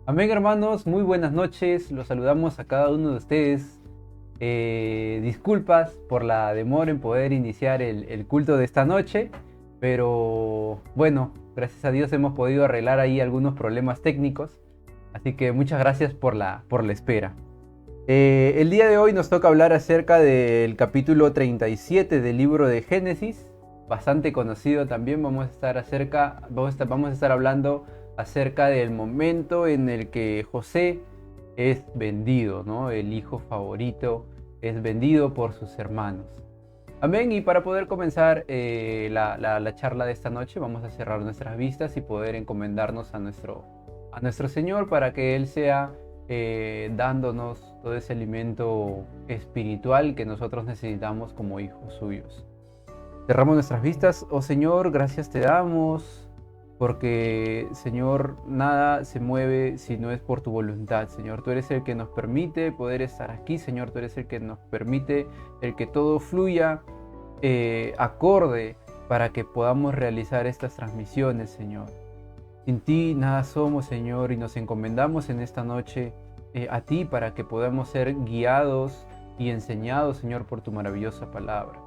Amén, hermanos, muy buenas noches. Los saludamos a cada uno de ustedes. Disculpas por la demora en poder iniciar el culto de esta noche, pero bueno, gracias a Dios hemos podido arreglar ahí algunos problemas técnicos. Así que muchas gracias por la espera. El día de hoy nos toca hablar acerca del capítulo 37 del libro de Génesis, bastante conocido también. Vamos a estar hablando acerca del momento en el que José es vendido, ¿no? El hijo favorito es vendido por sus hermanos. Amén. Y para poder comenzar la charla de esta noche, vamos a cerrar nuestras vistas y poder encomendarnos a nuestro Señor para que Él sea dándonos todo ese alimento espiritual que nosotros necesitamos como hijos suyos. Cerramos nuestras vistas. Oh Señor, gracias te damos, porque Señor, nada se mueve si no es por tu voluntad. Señor, tú eres el que nos permite poder estar aquí. Señor, tú eres el que nos permite el que todo fluya acorde para que podamos realizar estas transmisiones, Señor. Sin ti nada somos, Señor, y nos encomendamos en esta noche a ti para que podamos ser guiados y enseñados, Señor, por tu maravillosa palabra.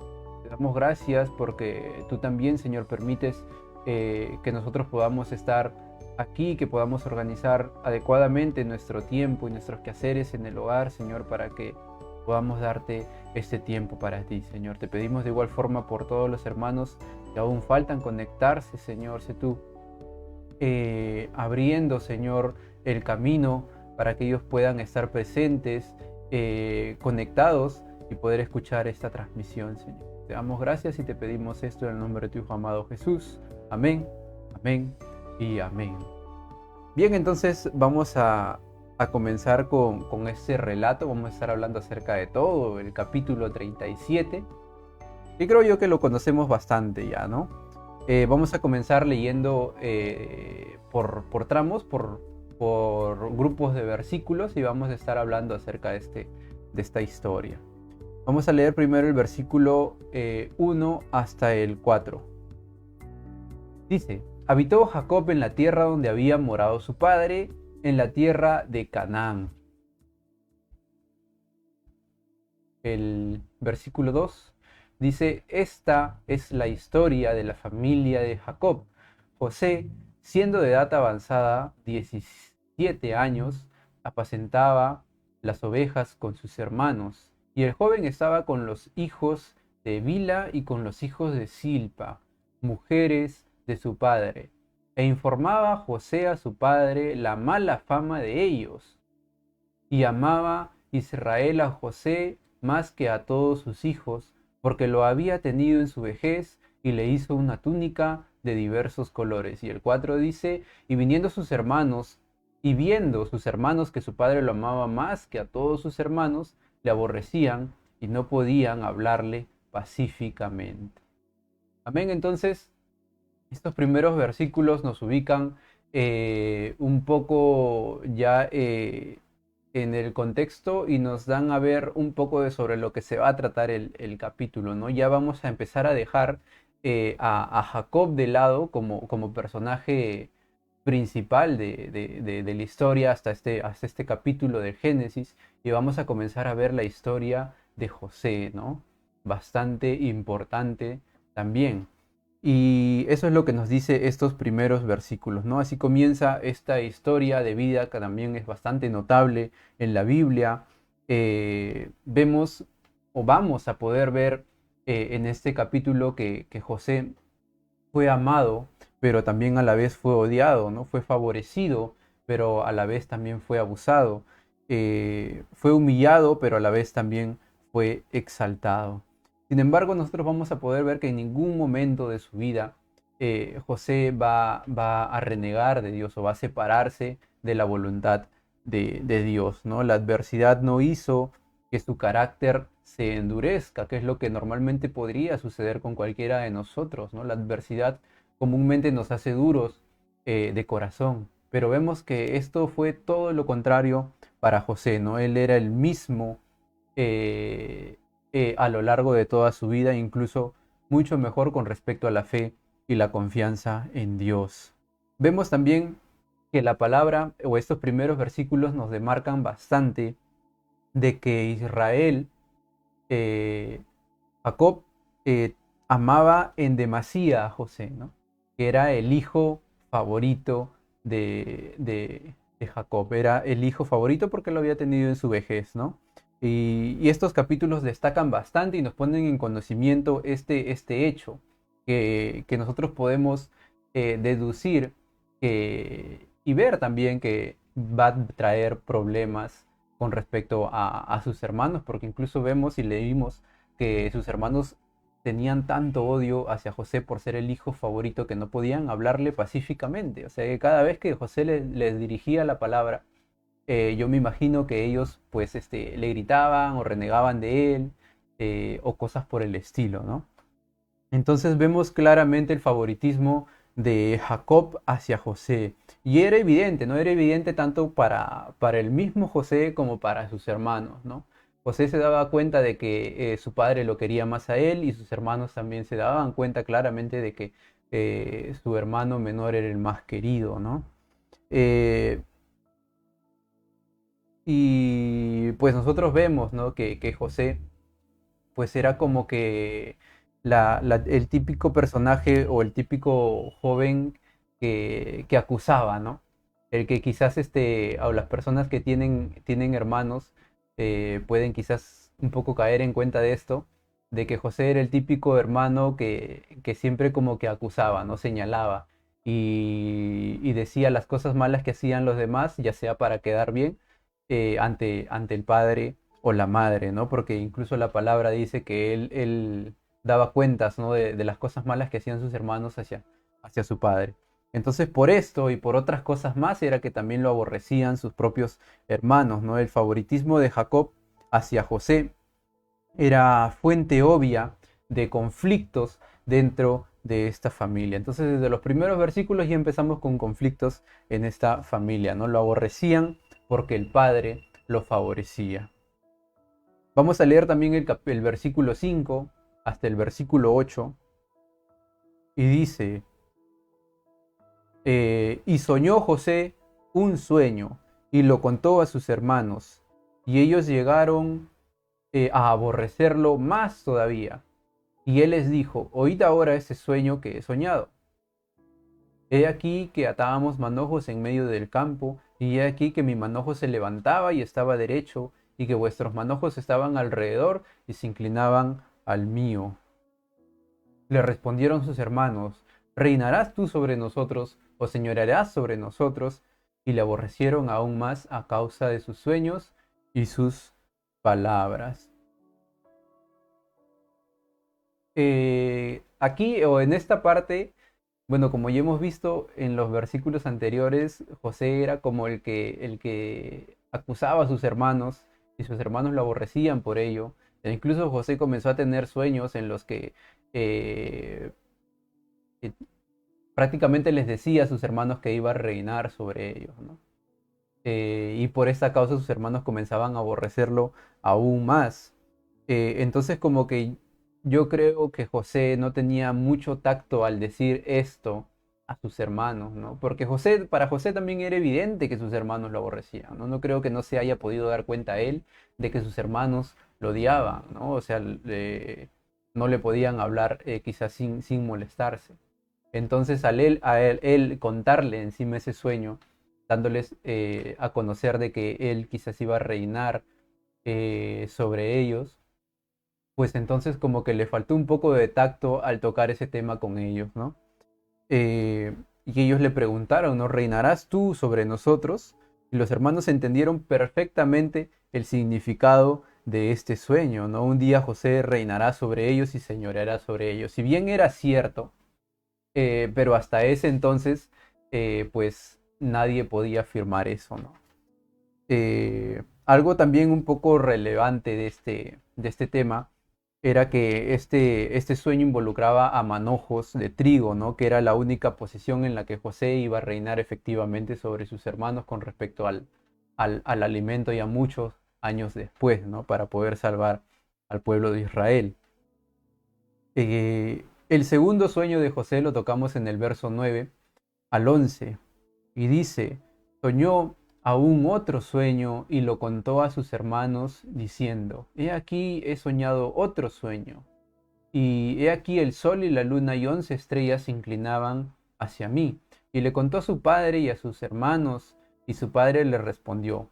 Te damos gracias porque tú también, Señor, permites que nosotros podamos estar aquí, que podamos organizar adecuadamente nuestro tiempo y nuestros quehaceres en el hogar, Señor, para que podamos darte este tiempo para ti, Señor. Te pedimos de igual forma por todos los hermanos que aún faltan conectarse, Señor. Sé tú abriendo, Señor, el camino para que ellos puedan estar presentes, conectados y poder escuchar esta transmisión, Señor. Te damos gracias y te pedimos esto en el nombre de tu Hijo amado Jesús. Amén, amén y amén. Bien, entonces vamos a comenzar con este relato. Vamos a estar hablando acerca de todo el capítulo 37. Y creo yo que lo conocemos bastante ya, ¿no? Vamos a comenzar leyendo por tramos, por grupos de versículos, y vamos a estar hablando acerca de esta historia. Vamos a leer primero el versículo 1 hasta el 4. Dice: habitó Jacob en la tierra donde había morado su padre, en la tierra de Canaán. El versículo 2 dice: esta es la historia de la familia de Jacob. José, siendo de edad avanzada, 17 años, apacentaba las ovejas con sus hermanos, y el joven estaba con los hijos de Bila y con los hijos de Silpa, mujeres de su padre, e informaba José a su padre la mala fama de ellos. Y amaba Israel a José más que a todos sus hijos, porque lo había tenido en su vejez, y le hizo una túnica de diversos colores. Y el 4 dice: y viniendo sus hermanos, y viendo sus hermanos que su padre lo amaba más que a todos sus hermanos, le aborrecían y no podían hablarle pacíficamente. Amén. Entonces, estos primeros versículos nos ubican un poco ya en el contexto y nos dan a ver un poco sobre lo que se va a tratar el capítulo, ¿no? Ya vamos a empezar a dejar a Jacob de lado como personaje principal de la historia hasta este capítulo de Génesis, y vamos a comenzar a ver la historia de José, ¿no? Bastante importante también. Y eso es lo que nos dice estos primeros versículos, ¿no? Así comienza esta historia de vida que también es bastante notable en la Biblia. Vemos o vamos a poder ver en este capítulo que José fue amado, pero también a la vez fue odiado, ¿no? Fue favorecido, pero a la vez también fue abusado. Fue humillado, pero a la vez también fue exaltado. Sin embargo, nosotros vamos a poder ver que en ningún momento de su vida José va a renegar de Dios o va a separarse de la voluntad de Dios, ¿no? La adversidad no hizo que su carácter se endurezca, que es lo que normalmente podría suceder con cualquiera de nosotros, ¿no? La adversidad comúnmente nos hace duros de corazón, pero vemos que esto fue todo lo contrario para José, ¿no? Él era el mismo eh, a lo largo de toda su vida, incluso mucho mejor con respecto a la fe y la confianza en Dios. Vemos también que la palabra o estos primeros versículos nos demarcan bastante de que Israel, eh, Jacob, amaba en demasía a José, ¿no? Que era el hijo favorito de Jacob. Era el hijo favorito porque lo había tenido en su vejez, ¿no? Y estos capítulos destacan bastante y nos ponen en conocimiento este hecho que nosotros podemos deducir y ver también que va a traer problemas con respecto a sus hermanos, porque incluso vemos y leímos que sus hermanos tenían tanto odio hacia José por ser el hijo favorito que no podían hablarle pacíficamente. O sea, que cada vez que José les dirigía la palabra, yo me imagino que ellos pues le gritaban o renegaban de él o cosas por el estilo, ¿no? Entonces vemos claramente el favoritismo de Jacob hacia José. Y era evidente, ¿no? Era evidente tanto para el mismo José como para sus hermanos, ¿no? José se daba cuenta de que su padre lo quería más a él y sus hermanos también se daban cuenta claramente de que su hermano menor era el más querido, ¿no? Eh, y pues nosotros vemos, ¿no? Que José pues era como que el típico personaje o el típico joven que acusaba, ¿no? El que quizás o las personas que tienen hermanos pueden quizás un poco caer en cuenta de esto, de que José era el típico hermano que siempre como que acusaba, ¿no? Señalaba y decía las cosas malas que hacían los demás, ya sea para quedar bien ante el padre o la madre, ¿no? Porque incluso la palabra dice que él daba cuentas, ¿no? De las cosas malas que hacían sus hermanos hacia su padre. Entonces, por esto y por otras cosas más, era que también lo aborrecían sus propios hermanos, ¿no? El favoritismo de Jacob hacia José era fuente obvia de conflictos dentro de esta familia. Entonces, desde los primeros versículos ya empezamos con conflictos en esta familia, ¿no? Lo aborrecían porque el padre lo favorecía. Vamos a leer también el versículo 5 hasta el versículo 8 y dice, y soñó José un sueño y lo contó a sus hermanos y ellos llegaron a aborrecerlo más todavía. Y él les dijo, oíd ahora ese sueño que he soñado. He aquí que atábamos manojos en medio del campo, y he aquí que mi manojo se levantaba y estaba derecho, y que vuestros manojos estaban alrededor y se inclinaban al mío. Le respondieron sus hermanos, ¿reinarás tú sobre nosotros o señorearás sobre nosotros? Y le aborrecieron aún más a causa de sus sueños y sus palabras. Aquí o en esta parte, bueno, como ya hemos visto en los versículos anteriores, José era como el que acusaba a sus hermanos y sus hermanos lo aborrecían por ello. E incluso José comenzó a tener sueños en los que eh, eh, prácticamente les decía a sus hermanos que iba a reinar sobre ellos, ¿no? Y por esta causa sus hermanos comenzaban a aborrecerlo aún más. Entonces como que yo creo que José no tenía mucho tacto al decir esto a sus hermanos, ¿no? Porque para José también era evidente que sus hermanos lo aborrecían, ¿no? No creo que no se haya podido dar cuenta él de que sus hermanos lo odiaban, ¿no? O sea, no le podían hablar quizás sin molestarse. Entonces él contarle encima ese sueño, dándoles a conocer de que él quizás iba a reinar sobre ellos, pues entonces como que le faltó un poco de tacto al tocar ese tema con ellos, ¿no? Y ellos le preguntaron, ¿no? ¿Reinarás tú sobre nosotros? Y los hermanos entendieron perfectamente el significado de este sueño, ¿no? Un día José reinará sobre ellos y señoreará sobre ellos. Si bien era cierto, pero hasta ese entonces, pues nadie podía afirmar eso, ¿no? Algo también un poco relevante de este tema era que este sueño involucraba a manojos de trigo, ¿no? Que era la única posición en la que José iba a reinar efectivamente sobre sus hermanos con respecto al alimento ya muchos años después, ¿no? Para poder salvar al pueblo de Israel. El segundo sueño de José lo tocamos en el verso 9 al 11. Y dice, soñó aún otro sueño y lo contó a sus hermanos, diciendo, he aquí he soñado otro sueño, y he aquí el sol y la luna y 11 estrellas se inclinaban hacia mí. Y le contó a su padre y a sus hermanos, y su padre le respondió.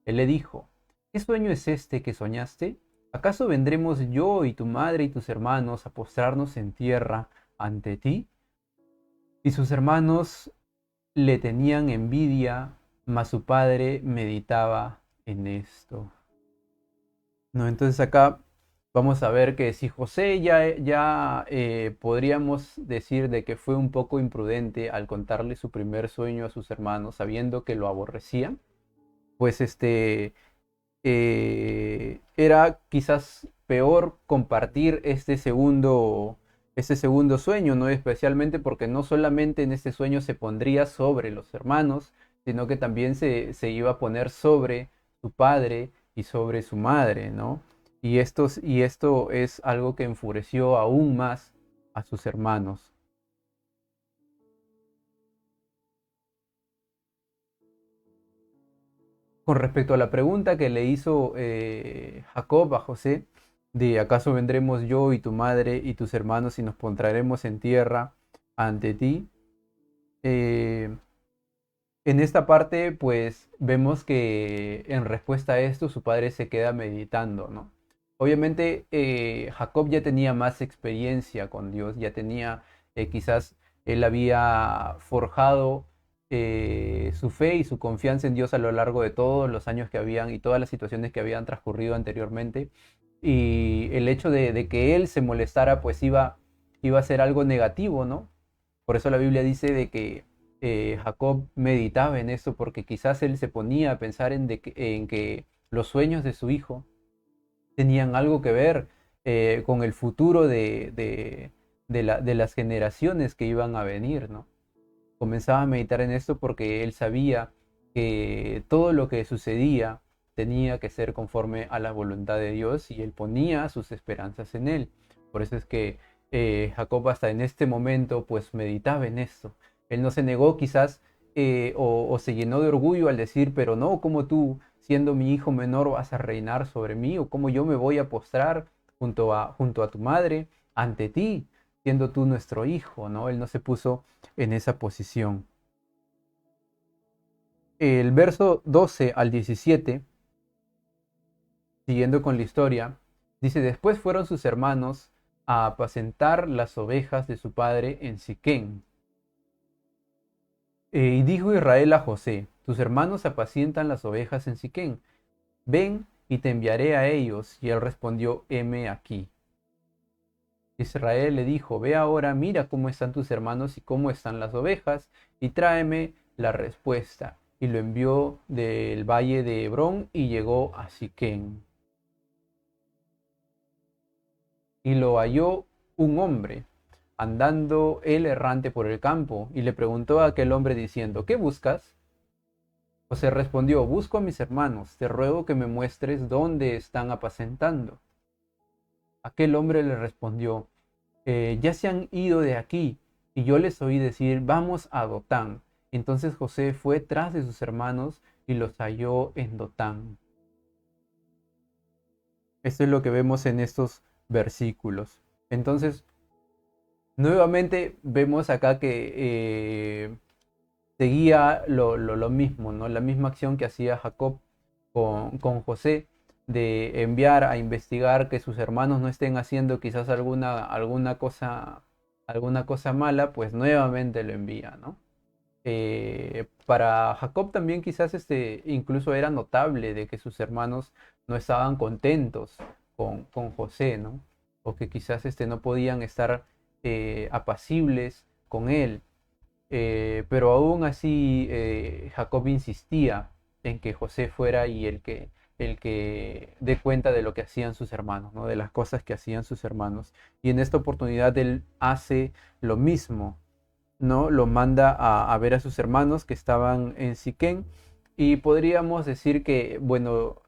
Él le dijo, ¿qué sueño es este que soñaste? ¿Acaso vendremos yo y tu madre y tus hermanos a postrarnos en tierra ante ti? Y sus hermanos le tenían envidia, mas su padre meditaba en esto. ¿No? Entonces acá vamos a ver que si José ya podríamos decir de que fue un poco imprudente al contarle su primer sueño a sus hermanos, sabiendo que lo aborrecían, pues era quizás peor compartir este segundo sueño, ¿no? Especialmente porque no solamente en este sueño se pondría sobre los hermanos, sino que también se iba a poner sobre su padre y sobre su madre, ¿no? Y esto es algo que enfureció aún más a sus hermanos. Con respecto a la pregunta que le hizo Jacob a José, de ¿acaso vendremos yo y tu madre y tus hermanos y nos pondremos en tierra ante ti? Eh, en esta parte, pues vemos que en respuesta a esto su padre se queda meditando, ¿no? Obviamente, Jacob ya tenía más experiencia con Dios, ya tenía, quizás él había forjado su fe y su confianza en Dios a lo largo de todos los años que habían y todas las situaciones que habían transcurrido anteriormente. Y el hecho de que él se molestara, pues iba a ser algo negativo, ¿no? Por eso la Biblia dice de que Jacob meditaba en eso, porque quizás él se ponía a pensar en que los sueños de su hijo tenían algo que ver con el futuro de las generaciones que iban a venir, ¿no? Comenzaba a meditar en esto porque él sabía que todo lo que sucedía tenía que ser conforme a la voluntad de Dios y él ponía sus esperanzas en él. Por eso es que Jacob hasta en este momento pues meditaba en esto. Él no se negó quizás o se llenó de orgullo al decir, pero no, como tú, siendo mi hijo menor, vas a reinar sobre mí, o cómo yo me voy a postrar junto a tu madre ante ti, siendo tú nuestro hijo, ¿no? Él no se puso en esa posición. El verso 12 al 17, siguiendo con la historia, dice, después fueron sus hermanos a apacentar las ovejas de su padre en Siquén. Y dijo Israel a José, tus hermanos apacientan las ovejas en Siquén, ven y te enviaré a ellos. Y él respondió, heme aquí. Israel le dijo, ve ahora, mira cómo están tus hermanos y cómo están las ovejas, y tráeme la respuesta. Y lo envió del valle de Hebrón y llegó a Siquén. Y lo halló un hombre, andando él errante por el campo, y le preguntó a aquel hombre diciendo, ¿qué buscas? José respondió, busco a mis hermanos, te ruego que me muestres dónde están apacentando. Aquel hombre le respondió, ya se han ido de aquí, y yo les oí decir, vamos a Dotán. Entonces José fue tras de sus hermanos y los halló en Dotán. Esto es lo que vemos en estos versículos. Entonces, nuevamente vemos acá que seguía lo mismo, ¿no? La misma acción que hacía Jacob con José, de enviar a investigar que sus hermanos no estén haciendo quizás alguna cosa mala, pues nuevamente lo envía, ¿no? Para Jacob también quizás incluso era notable de que sus hermanos no estaban contentos con José, ¿no? O que quizás no podían estar apacibles con él. Pero aún así Jacob insistía en que José fuera y el que dé cuenta de lo que hacían sus hermanos, ¿no? De las cosas que hacían sus hermanos. Y en esta oportunidad él hace lo mismo, ¿no? Lo manda a ver a sus hermanos que estaban en Siquén. Y podríamos decir que, bueno,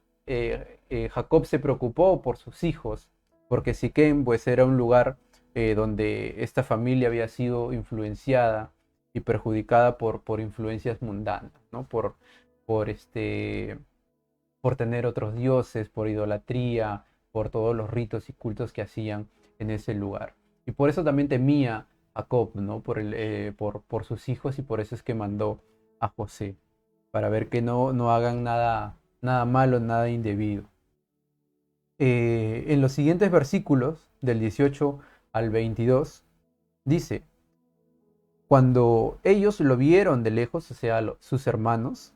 Jacob se preocupó por sus hijos, porque Siquén pues era un lugar donde esta familia había sido influenciada y perjudicada por influencias mundanas, ¿no? Por, por tener otros dioses, por idolatría, por todos los ritos y cultos que hacían en ese lugar. Y por eso también temía a Jacob, ¿no? Por sus hijos, y por eso es que mandó a José, para ver que no hagan nada malo, nada indebido. En los siguientes versículos, del 18 al 22, dice: cuando ellos lo vieron de lejos, o sea, sus hermanos,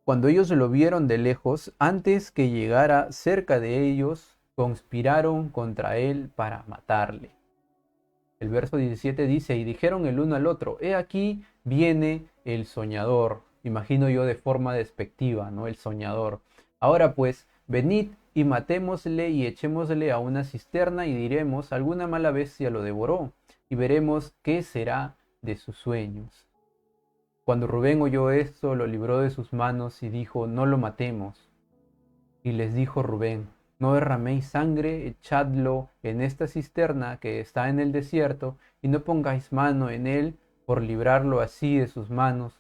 cuando ellos lo vieron de lejos, antes que llegara cerca de ellos, conspiraron contra él para matarle. El verso 17 dice: y dijeron el uno al otro: he aquí viene el soñador. Imagino yo de forma despectiva, ¿no? El soñador. Ahora pues, venid y matémosle y echémosle a una cisterna y diremos: alguna mala bestia lo devoró, y veremos qué será de sus sueños. Cuando Rubén oyó esto, lo libró de sus manos y dijo: no lo matemos. Y les dijo Rubén: no derraméis sangre, echadlo en esta cisterna que está en el desierto, y no pongáis mano en él por librarlo así de sus manos,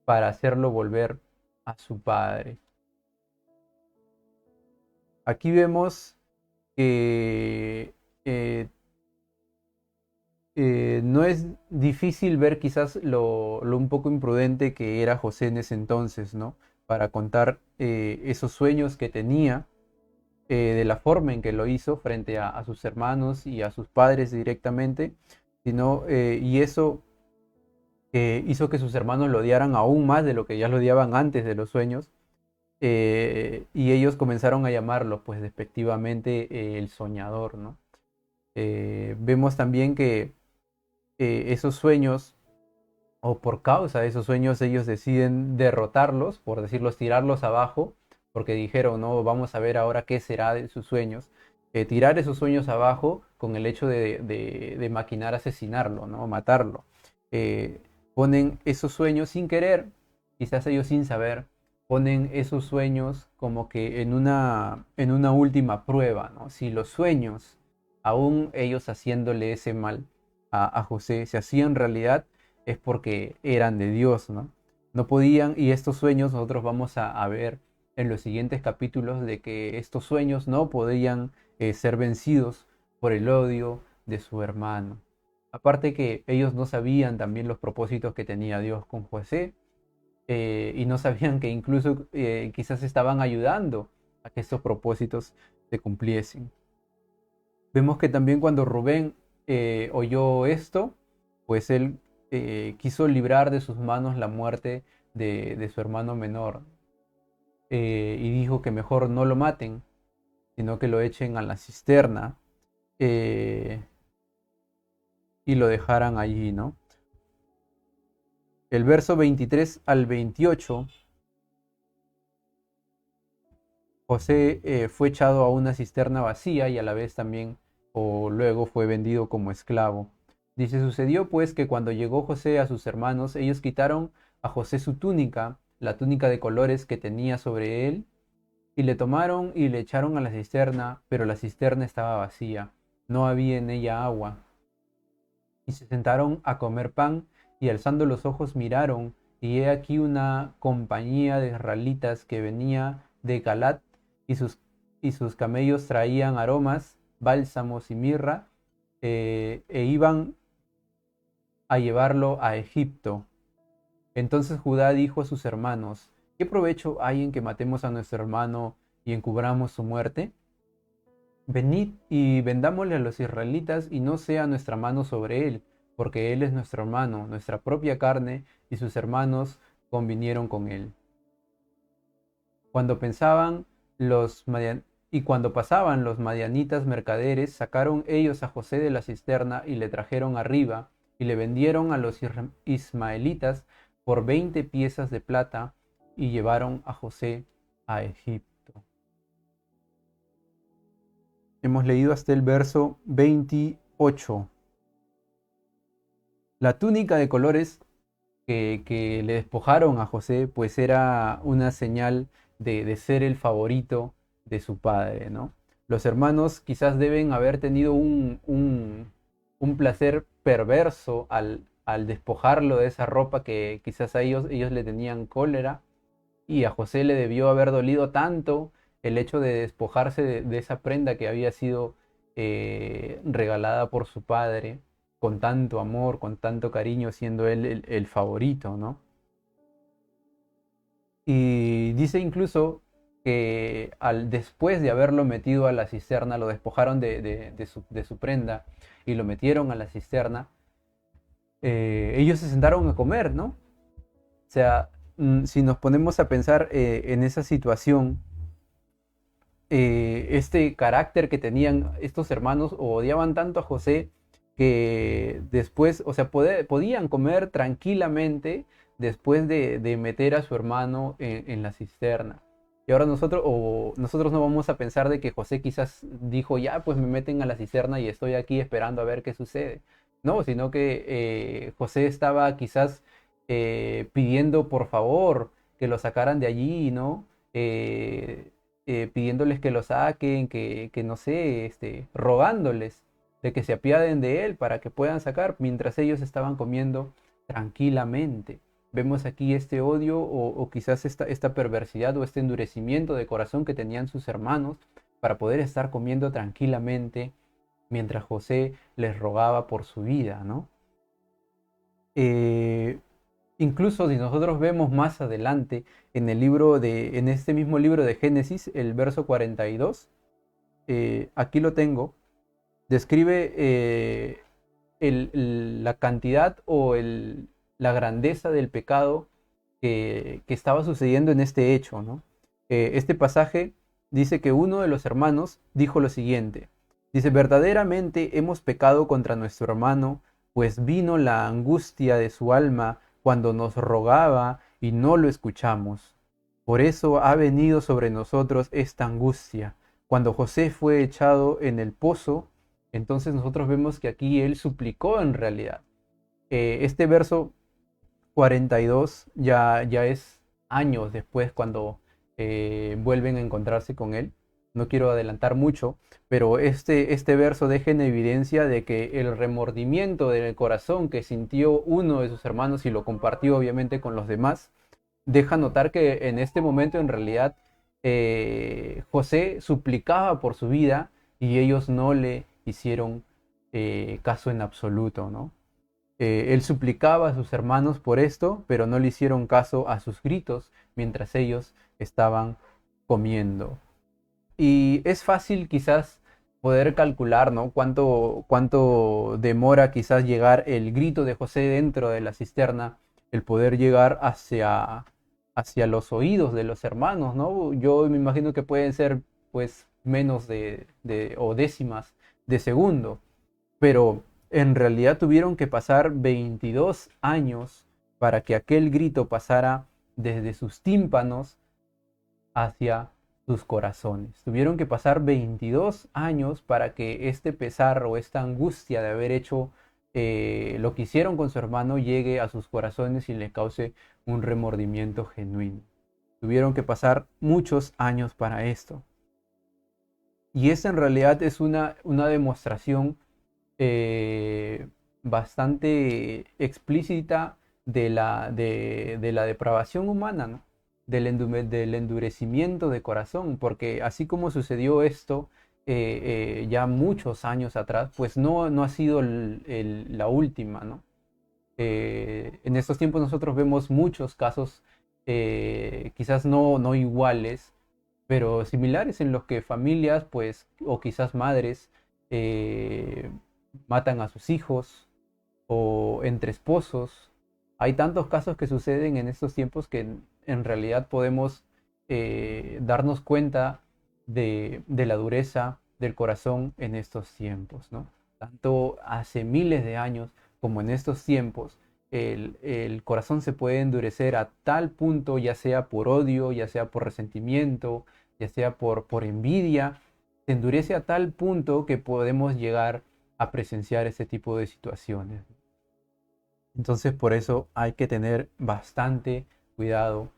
para hacerlo volver a su padre. Aquí vemos que no es difícil ver quizás lo un poco imprudente que era José en ese entonces, ¿no? Para contar esos sueños que tenía, de la forma en que lo hizo frente a sus hermanos y a sus padres directamente, y eso hizo que sus hermanos lo odiaran aún más de lo que ya lo odiaban antes de los sueños, y ellos comenzaron a llamarlo, pues, despectivamente, el soñador, ¿no? Vemos también que esos sueños, o por causa de esos sueños, ellos deciden derrotarlos, por decirlos, tirarlos abajo, porque dijeron: no, vamos a ver ahora qué será de sus sueños. Tirar esos sueños abajo con el hecho de maquinar asesinarlo, ¿no? Matarlo. Eh, Ponen esos sueños sin querer, quizás ellos sin saber, ponen esos sueños como que en una última prueba, ¿no? Si los sueños, aún ellos haciéndole ese mal a José, se hacían realidad, es porque eran de Dios, ¿no? No podían, y estos sueños nosotros vamos a ver en los siguientes capítulos, de que estos sueños no podían ser vencidos por el odio de su hermano. Aparte que ellos no sabían también los propósitos que tenía Dios con José, y no sabían que incluso quizás estaban ayudando a que estos propósitos se cumpliesen. Vemos que también cuando Rubén oyó esto, pues él quiso librar de sus manos la muerte de su hermano menor, y dijo que mejor no lo maten, sino que lo echen a la cisterna, eh, y lo dejaran allí, ¿no? El verso 23 al 28, José fue echado a una cisterna vacía, y a la vez también, o luego, fue vendido como esclavo. Dice: sucedió pues que cuando llegó José a sus hermanos, ellos quitaron a José su túnica, la túnica de colores que tenía sobre él, y le tomaron y le echaron a la cisterna, pero la cisterna estaba vacía, no había en ella agua. Y se sentaron a comer pan, y alzando los ojos miraron, y he aquí una compañía de israelitas que venía de Galat, y sus camellos traían aromas, bálsamos y mirra, e iban a llevarlo a Egipto. Entonces Judá dijo a sus hermanos: ¿qué provecho hay en que matemos a nuestro hermano y encubramos su muerte? Venid y vendámosle a los israelitas, y no sea nuestra mano sobre él, porque él es nuestro hermano, nuestra propia carne, y sus hermanos convinieron con él. Cuando pensaban los y cuando pasaban los madianitas mercaderes, sacaron ellos a José de la cisterna y le trajeron arriba, y le vendieron a los ismaelitas por 20 piezas de plata, y llevaron a José a Egipto. Hemos leído hasta el verso 28. La túnica de colores que le despojaron a José, pues era una señal de ser el favorito de su padre, ¿no? Los hermanos quizás deben haber tenido un placer perverso al despojarlo de esa ropa que quizás a ellos le tenían cólera, y a José le debió haber dolido tanto el hecho de despojarse de esa prenda que había sido regalada por su padre, con tanto amor, con tanto cariño, siendo él el favorito, ¿no? Y dice incluso que después de haberlo metido a la cisterna, lo despojaron de su prenda y lo metieron a la cisterna, ellos se sentaron a comer, ¿no? O sea, si nos ponemos a pensar en esa situación, este carácter que tenían estos hermanos, odiaban tanto a José que después, o sea, podían comer tranquilamente después de meter a su hermano en la cisterna. Y ahora nosotros no vamos a pensar de que José quizás dijo, ya, pues me meten a la cisterna y estoy aquí esperando a ver qué sucede. No, sino que José estaba quizás pidiendo por favor que lo sacaran de allí, ¿no? Pidiéndoles que lo saquen, que no sé, rogándoles de que se apiaden de él para que puedan sacar mientras ellos estaban comiendo tranquilamente. Vemos aquí este odio o quizás esta perversidad o este endurecimiento de corazón que tenían sus hermanos para poder estar comiendo tranquilamente mientras José les rogaba por su vida, ¿no? Eh, Incluso si nosotros vemos más adelante en este mismo libro de Génesis, el verso 42, aquí lo tengo, describe la cantidad o la grandeza del pecado que estaba sucediendo en este hecho, ¿no? Este pasaje dice que uno de los hermanos dijo lo siguiente, dice, verdaderamente hemos pecado contra nuestro hermano, pues vino la angustia de su alma cuando nos rogaba y no lo escuchamos. Por eso ha venido sobre nosotros esta angustia. Cuando José fue echado en el pozo, entonces nosotros vemos que aquí él suplicó en realidad. Este verso 42 ya es años después cuando vuelven a encontrarse con él. No quiero adelantar mucho, pero este verso deja en evidencia de que el remordimiento del corazón que sintió uno de sus hermanos y lo compartió obviamente con los demás, deja notar que en este momento en realidad José suplicaba por su vida y ellos no le hicieron caso en absoluto, ¿no? Él suplicaba a sus hermanos por esto, pero no le hicieron caso a sus gritos mientras ellos estaban comiendo. Y es fácil quizás poder calcular, ¿no? Cuánto demora quizás llegar el grito de José dentro de la cisterna, el poder llegar hacia los oídos de los hermanos, ¿no? Yo me imagino que pueden ser pues menos o décimas de segundo, pero en realidad tuvieron que pasar 22 años para que aquel grito pasara desde sus tímpanos hacia sus corazones. Tuvieron que pasar 22 años para que este pesar o esta angustia de haber hecho lo que hicieron con su hermano llegue a sus corazones y le cause un remordimiento genuino. Tuvieron que pasar muchos años para esto. Y esta en realidad es una demostración eh, bastante explícita de la depravación humana, ¿no? Del endurecimiento de corazón, porque así como sucedió esto ya muchos años atrás, pues no ha sido la última, ¿no? En estos tiempos nosotros vemos muchos casos, quizás no iguales, pero similares en los que familias, pues, o quizás madres, eh, matan a sus hijos o entre esposos. Hay tantos casos que suceden en estos tiempos que en realidad podemos darnos cuenta de la dureza del corazón en estos tiempos, ¿no? Tanto hace miles de años como en estos tiempos, el corazón se puede endurecer a tal punto, ya sea por odio, ya sea por resentimiento, ya sea por envidia, se endurece a tal punto que podemos llegar a presenciar este tipo de situaciones. Entonces por eso hay que tener bastante cuidado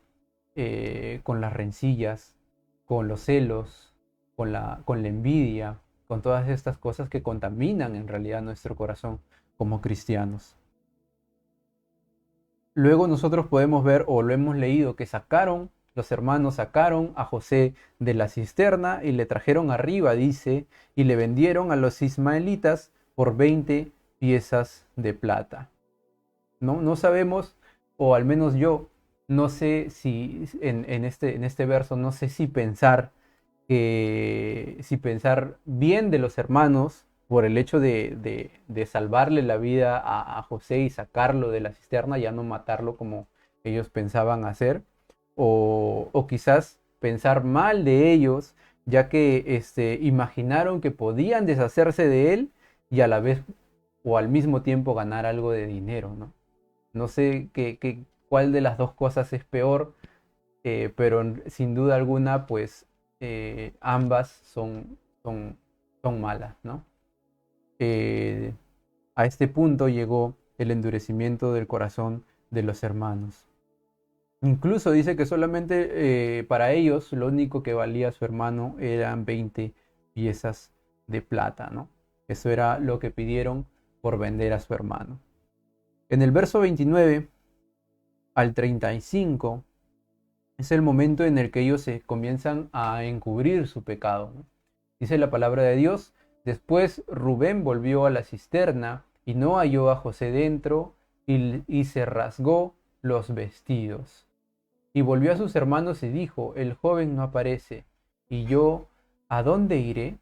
con las rencillas, con los celos, con la envidia, con todas estas cosas que contaminan en realidad nuestro corazón como cristianos. Luego nosotros podemos ver, o lo hemos leído, que los hermanos sacaron a José de la cisterna y le trajeron arriba, dice, y le vendieron a los ismaelitas por 20 piezas de plata. ¿No? No sabemos, o al menos yo, no sé si en este verso, no sé si pensar bien de los hermanos por el hecho de salvarle la vida a José y sacarlo de la cisterna, ya no matarlo como ellos pensaban hacer, o quizás pensar mal de ellos, ya que imaginaron que podían deshacerse de él y a la vez o al mismo tiempo ganar algo de dinero, ¿no? No sé cuál de las dos cosas es peor, pero sin duda alguna, pues ambas son malas, ¿no? Eh, a este punto llegó el endurecimiento del corazón de los hermanos. Incluso dice que solamente para ellos lo único que valía su hermano eran 20 piezas de plata, ¿no? Eso era lo que pidieron por vender a su hermano. En el verso 29 al 35 es el momento en el que ellos se comienzan a encubrir su pecado, ¿no? Dice la palabra de Dios: después Rubén volvió a la cisterna y no halló a José dentro y se rasgó los vestidos. Y volvió a sus hermanos y dijo: el joven no aparece, ¿y yo a dónde iré?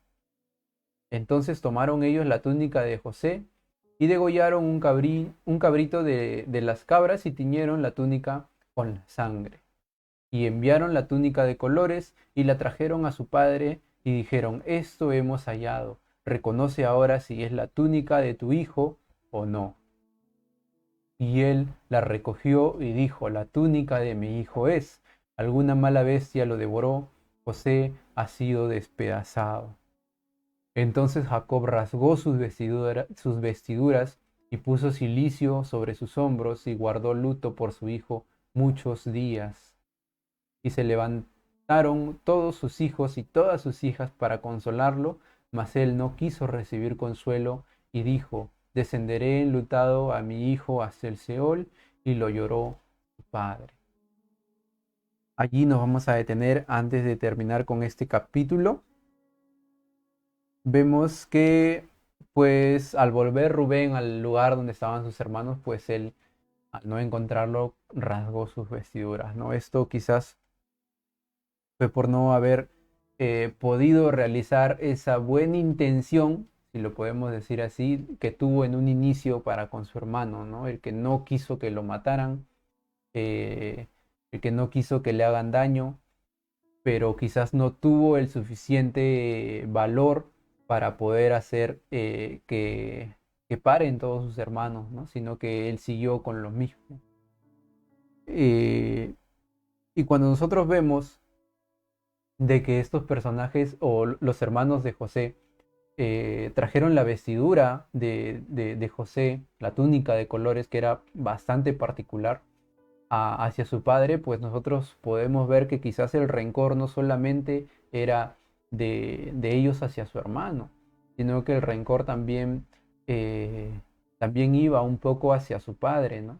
Entonces tomaron ellos la túnica de José y degollaron un cabrito de las cabras y tiñeron la túnica con la sangre. Y enviaron la túnica de colores y la trajeron a su padre y dijeron: esto hemos hallado, reconoce ahora si es la túnica de tu hijo o no. Y él la recogió y dijo: la túnica de mi hijo es. Alguna mala bestia lo devoró, José ha sido despedazado. Entonces Jacob rasgó sus vestiduras y puso cilicio sobre sus hombros y guardó luto por su hijo muchos días. Y se levantaron todos sus hijos y todas sus hijas para consolarlo, mas él no quiso recibir consuelo y dijo: descenderé enlutado a mi hijo hasta el Seol, y lo lloró su padre. Allí nos vamos a detener antes de terminar con este capítulo. Vemos que pues al volver Rubén al lugar donde estaban sus hermanos, pues él, al no encontrarlo, rasgó sus vestiduras, ¿no? Esto quizás fue por no haber podido realizar esa buena intención, si lo podemos decir así, que tuvo en un inicio para con su hermano, ¿no? El que no quiso que lo mataran, eh, el que no quiso que le hagan daño, pero quizás no tuvo el suficiente valor para poder hacer que paren todos sus hermanos, ¿no? Sino que él siguió con lo mismo. Eh, y cuando nosotros vemos de que estos personajes o los hermanos de José trajeron la vestidura de José, la túnica de colores que era bastante particular hacia su padre, pues nosotros podemos ver que quizás el rencor no solamente era de ellos hacia su hermano, sino que el rencor también iba un poco hacia su padre, ¿no?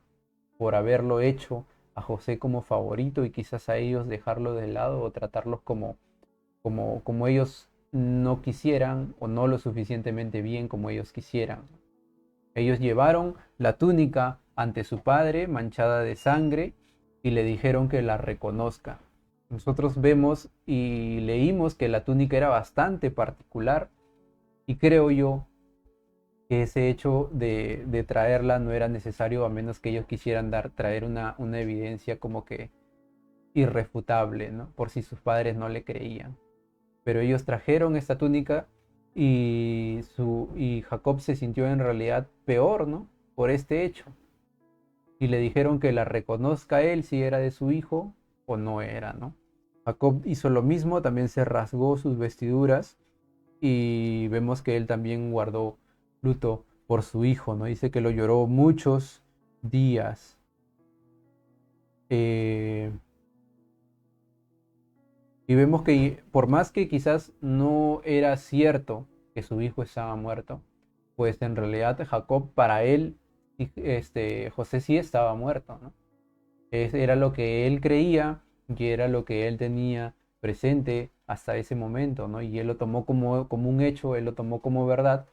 Por haberlo hecho a José como favorito y quizás a ellos dejarlo de lado o tratarlos como ellos no quisieran o no lo suficientemente bien como ellos quisieran. Ellos llevaron la túnica ante su padre manchada de sangre y le dijeron que la reconozca. Nosotros vemos y leímos que la túnica era bastante particular y creo yo que ese hecho de traerla no era necesario a menos que ellos quisieran traer una evidencia como que irrefutable, ¿no? Por si sus padres no le creían. Pero ellos trajeron esta túnica y Jacob se sintió en realidad peor, ¿no? Por este hecho. Y le dijeron que la reconozca él si era de su hijo o no era, ¿no? Jacob hizo lo mismo, también se rasgó sus vestiduras y vemos que él también guardó luto por su hijo, ¿no? Dice que lo lloró muchos días. Eh, y vemos que por más que quizás no era cierto que su hijo estaba muerto, pues en realidad Jacob para él, José sí estaba muerto, ¿no? Era lo que él creía y era lo que él tenía presente hasta ese momento, ¿no? Y él lo tomó como un hecho, él lo tomó como verdad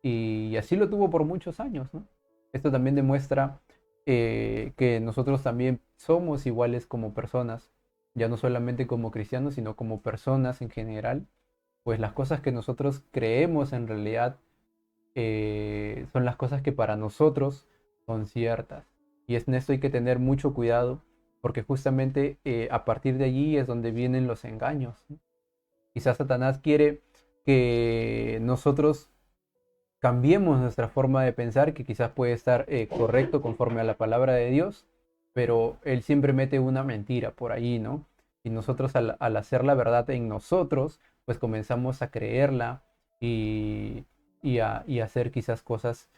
y así lo tuvo por muchos años, ¿no? Esto también demuestra que nosotros también somos iguales como personas, ya no solamente como cristianos, sino como personas en general, pues las cosas que nosotros creemos en realidad son las cosas que para nosotros son ciertas. Y en esto hay que tener mucho cuidado, porque justamente a partir de allí es donde vienen los engaños, ¿no? Quizás Satanás quiere que nosotros cambiemos nuestra forma de pensar, que quizás puede estar correcto conforme a la palabra de Dios, pero él siempre mete una mentira por ahí, ¿no? Y nosotros al hacer la verdad en nosotros, pues comenzamos a creerla y, y a hacer quizás cosas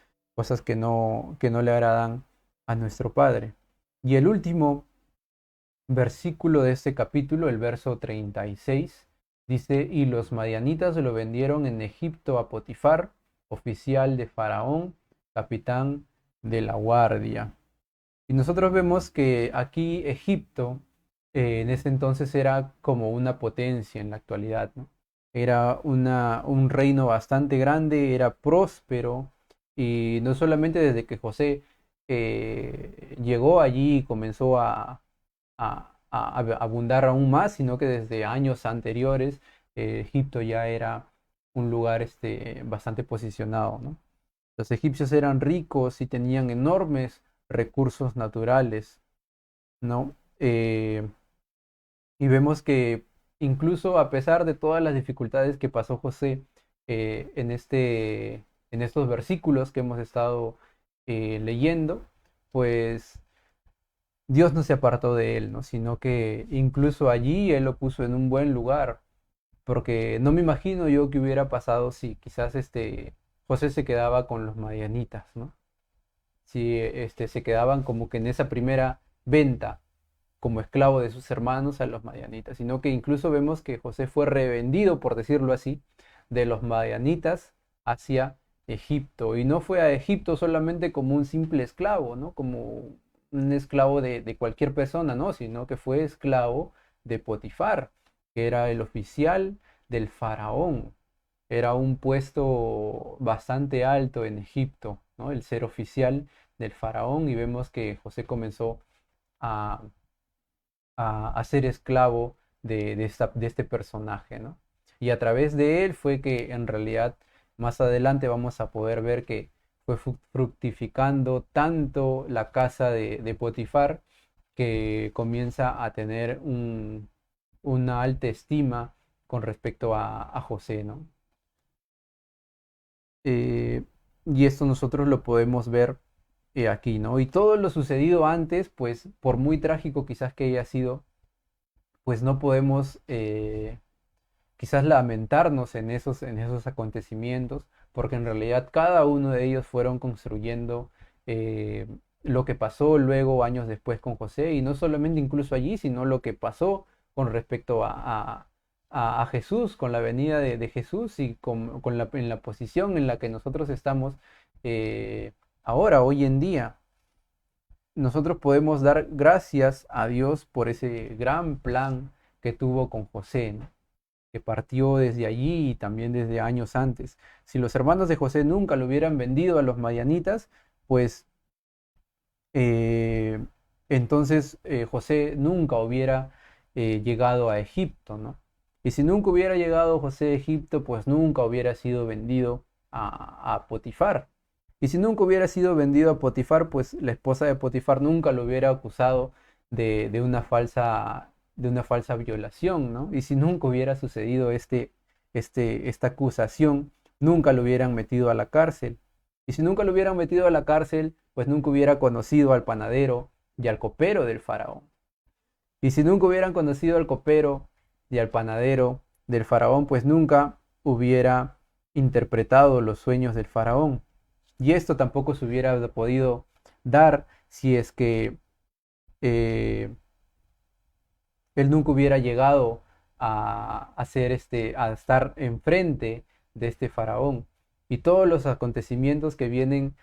que no le agradan a nuestro Padre. Y el último versículo de este capítulo, el verso 36, dice, y los madianitas lo vendieron en Egipto a Potifar, oficial de Faraón, capitán de la guardia. Y nosotros vemos que aquí Egipto en ese entonces era como una potencia en la actualidad, ¿no? Era un reino bastante grande, era próspero, y no solamente desde que José llegó allí y comenzó a abundar aún más, sino que desde años anteriores Egipto ya era un lugar bastante posicionado, ¿no? Los egipcios eran ricos y tenían enormes recursos naturales, ¿no? Y vemos que incluso a pesar de todas las dificultades que pasó José en estos versículos que hemos estado leyendo, pues Dios no se apartó de él, ¿no? Sino que incluso allí él lo puso en un buen lugar, porque no me imagino yo qué hubiera pasado si quizás José se quedaba con los madianitas, ¿no? Si se quedaban como que en esa primera venta como esclavo de sus hermanos a los madianitas, sino que incluso vemos que José fue revendido, por decirlo así, de los madianitas hacia Egipto. Y no fue a Egipto solamente como un simple esclavo, ¿no? Como un esclavo de cualquier persona, ¿no? Sino que fue esclavo de Potifar, que era el oficial del faraón. Era un puesto bastante alto en Egipto, ¿no? El ser oficial del faraón, y vemos que José comenzó a a ser esclavo de este personaje, ¿no? Y a través de él fue que en realidad más adelante vamos a poder ver que fue fructificando tanto la casa de Potifar que comienza a tener una alta estima con respecto a José, ¿no? Eh, y esto nosotros lo podemos ver aquí, ¿no? Y todo lo sucedido antes, pues por muy trágico quizás que haya sido, pues no podemos quizás lamentarnos en esos acontecimientos, porque en realidad cada uno de ellos fueron construyendo eh, lo que pasó luego años después con José, y no solamente incluso allí, sino lo que pasó con respecto a Jesús, con la venida de Jesús y en la posición en la que nosotros estamos ahora, hoy en día. Nosotros podemos dar gracias a Dios por ese gran plan que tuvo con José, ¿no? Que partió desde allí y también desde años antes. Si los hermanos de José nunca lo hubieran vendido a los madianitas, pues eh, entonces José nunca hubiera llegado a Egipto, ¿no? Y si nunca hubiera llegado José a Egipto, pues nunca hubiera sido vendido a Potifar. Y si nunca hubiera sido vendido a Potifar, pues la esposa de Potifar nunca lo hubiera acusado de una falsa violación, ¿no? Y si nunca hubiera sucedido esta acusación, nunca lo hubieran metido a la cárcel. Y si nunca lo hubieran metido a la cárcel, pues nunca hubiera conocido al panadero y al copero del faraón. Y si nunca hubieran conocido al copero y al panadero del faraón, pues nunca hubiera interpretado los sueños del faraón. Y esto tampoco se hubiera podido dar si es que eh, él nunca hubiera llegado a estar enfrente de este faraón. Y todos los acontecimientos que vienen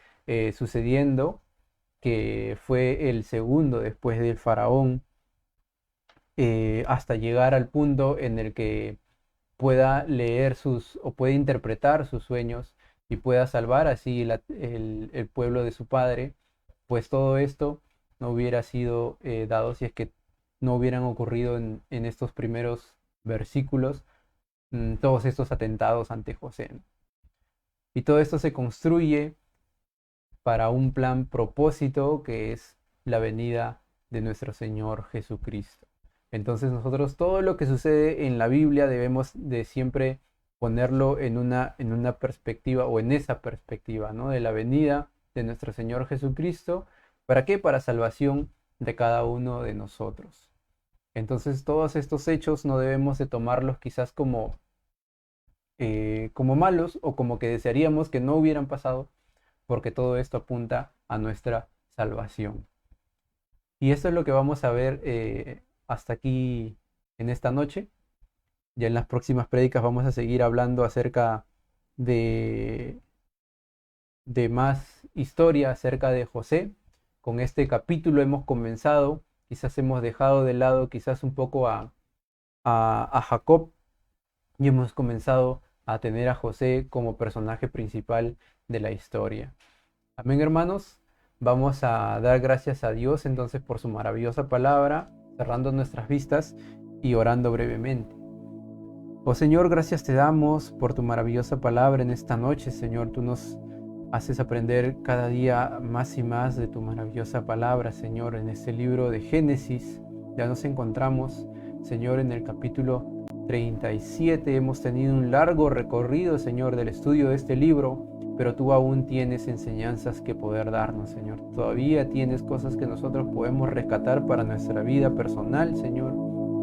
sucediendo que fue el segundo después del faraón, hasta llegar al punto en el que pueda leer o puede interpretar sus sueños y pueda salvar así el pueblo de su padre. Pues todo esto no hubiera sido dado si es que no hubieran ocurrido en estos primeros versículos todos estos atentados ante José. Y todo esto se construye para un plan propósito que es la venida de nuestro Señor Jesucristo. Entonces nosotros todo lo que sucede en la Biblia debemos de siempre ponerlo en una perspectiva, o en esa perspectiva, ¿no? De la venida de nuestro Señor Jesucristo. ¿Para qué? Para salvación de cada uno de nosotros. Entonces todos estos hechos no debemos de tomarlos quizás como malos, o como que desearíamos que no hubieran pasado, porque todo esto apunta a nuestra salvación. Y esto es lo que vamos a ver hasta aquí en esta noche. Ya en las próximas prédicas vamos a seguir hablando acerca de más historia acerca de José. Con este capítulo hemos comenzado, quizás hemos dejado de lado quizás un poco a Jacob, y hemos comenzado a tener a José como personaje principal de la historia. Amén, hermanos. Vamos a dar gracias a Dios entonces por su maravillosa palabra, cerrando nuestras vistas y orando brevemente. Oh Señor, gracias te damos por tu maravillosa palabra en esta noche, Señor. Tú nos haces aprender cada día más y más de tu maravillosa palabra, Señor. En este libro de Génesis ya nos encontramos, Señor, en el capítulo 37. Hemos tenido un largo recorrido, Señor, del estudio de este libro, pero tú aún tienes enseñanzas que poder darnos, Señor. Todavía tienes cosas que nosotros podemos rescatar para nuestra vida personal, Señor,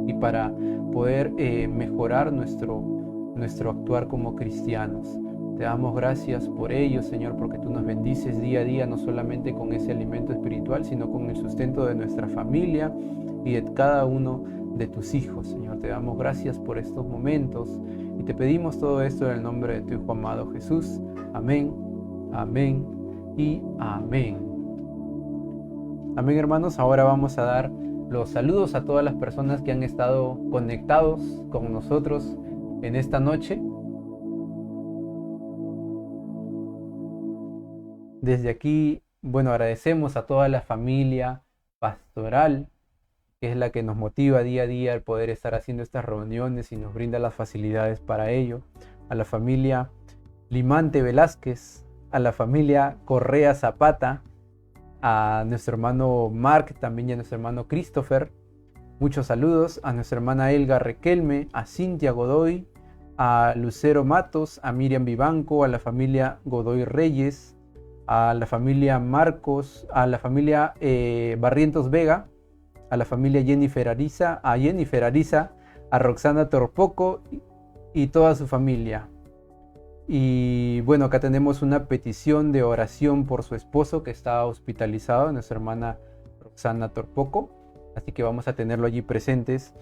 y para poder mejorar nuestro actuar como cristianos. Te damos gracias por ello, Señor, porque tú nos bendices día a día, no solamente con ese alimento espiritual, sino con el sustento de nuestra familia y de cada uno de tus hijos, Señor. Te damos gracias por estos momentos y te pedimos todo esto en el nombre de tu Hijo amado Jesús. Amén, amén y amén. Amén, hermanos. Ahora vamos a dar los saludos a todas las personas que han estado conectados con nosotros en esta noche. Desde aquí, bueno, agradecemos a toda la familia pastoral, que es la que nos motiva día a día el poder estar haciendo estas reuniones y nos brinda las facilidades para ello. A la familia Limante Velázquez, a la familia Correa Zapata, a nuestro hermano Mark, también y a nuestro hermano Christopher. Muchos saludos a nuestra hermana Elga Requelme, a Cintia Godoy, a Lucero Matos, a Miriam Vivanco, a la familia Godoy Reyes, a la familia Marcos, a la familia Barrientos Vega, a la familia Jennifer Ariza, a Roxana Torpoco y toda su familia. Y bueno, acá tenemos una petición de oración por su esposo que está hospitalizado, nuestra hermana Roxana Torpoco. Así que vamos a tenerlo allí presentes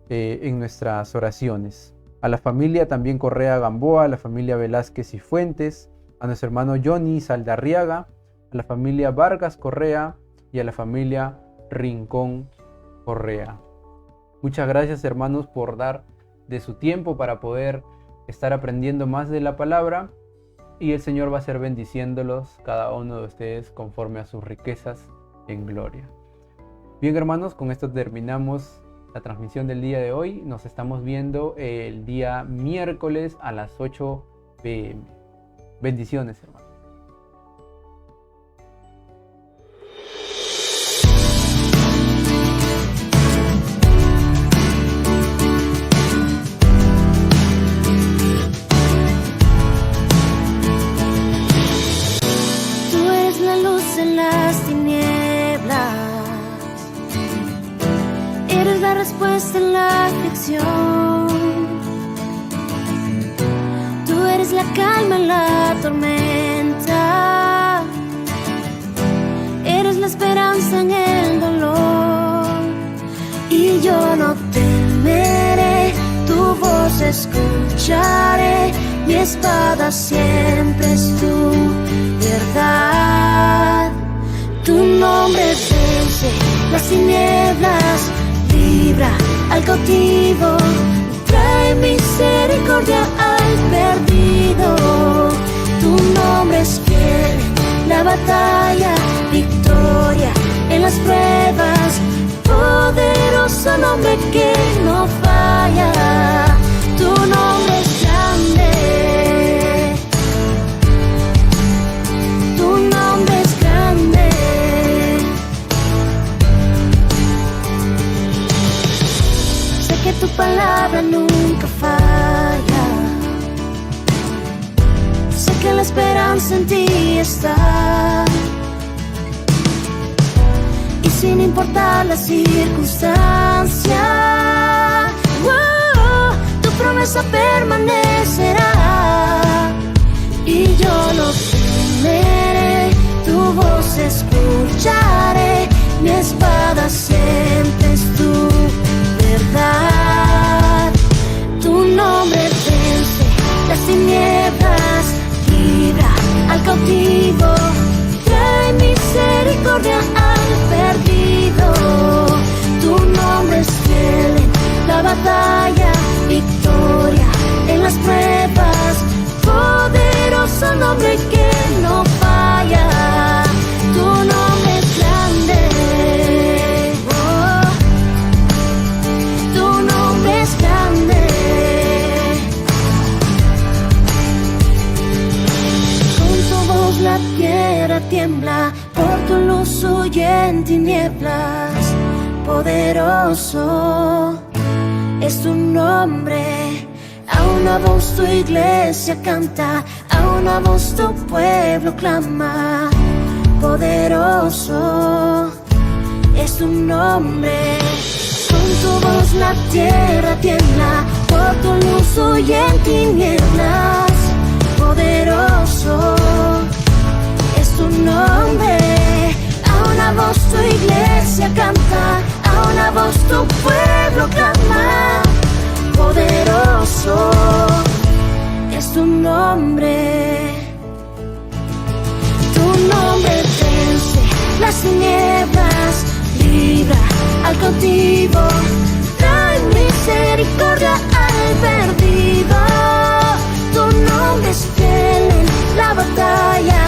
en nuestras oraciones. A la familia también Correa Gamboa, a la familia Velázquez y Fuentes, a nuestro hermano Johnny Saldarriaga, a la familia Vargas Correa y a la familia Rincón Correa. Muchas gracias, hermanos, por dar de su tiempo para poder estar aprendiendo más de la palabra, y el Señor va a ser bendiciéndolos cada uno de ustedes conforme a sus riquezas en gloria. Bien, hermanos, con esto terminamos la transmisión del día de hoy. Nos estamos viendo el día miércoles a las 8 p.m. Bendiciones, hermanos. Respuesta en la aflicción. Tú eres la calma en la tormenta. Eres la esperanza en el dolor. Y yo no temeré, tu voz escucharé. Mi espada siempre es tu verdad. Tu nombre vence las tinieblas, libra al cautivo, trae misericordia al perdido. Tu nombre es fiel en la batalla, victoria en las pruebas, poderoso nombre que no falla. Tu nombre es grande, tu nombre es grande. Sé que tu palabra nunca falla, sé que la esperanza en ti está. Y sin importar la circunstancia, tu promesa permanecerá. Y yo no temeré, tu voz escucharé, mi espada siempre es tu verdad. Tu nombre vence las tinieblas, libra al cautivo, trae misericordia al perdido. Tu nombre es fiel en la batalla, victoria en las pruebas, poderoso nombre que no falla. Tu nombre es grande, tu nombre es grande. Con tu voz la tierra tiembla, por tu luz huye en tinieblas. Poderoso es tu nombre, a una voz tu iglesia canta, a una voz tu pueblo clama. Poderoso es tu nombre, con tu voz la tierra tiembla, por tu luz huye en tinieblas. Poderoso es tu nombre, a una voz tu iglesia canta, a una voz tu pueblo clama. Poderoso es tu nombre, tu nombre vence las tinieblas, libra al cautivo, trae misericordia al perdido. Tu nombre es fiel en la batalla,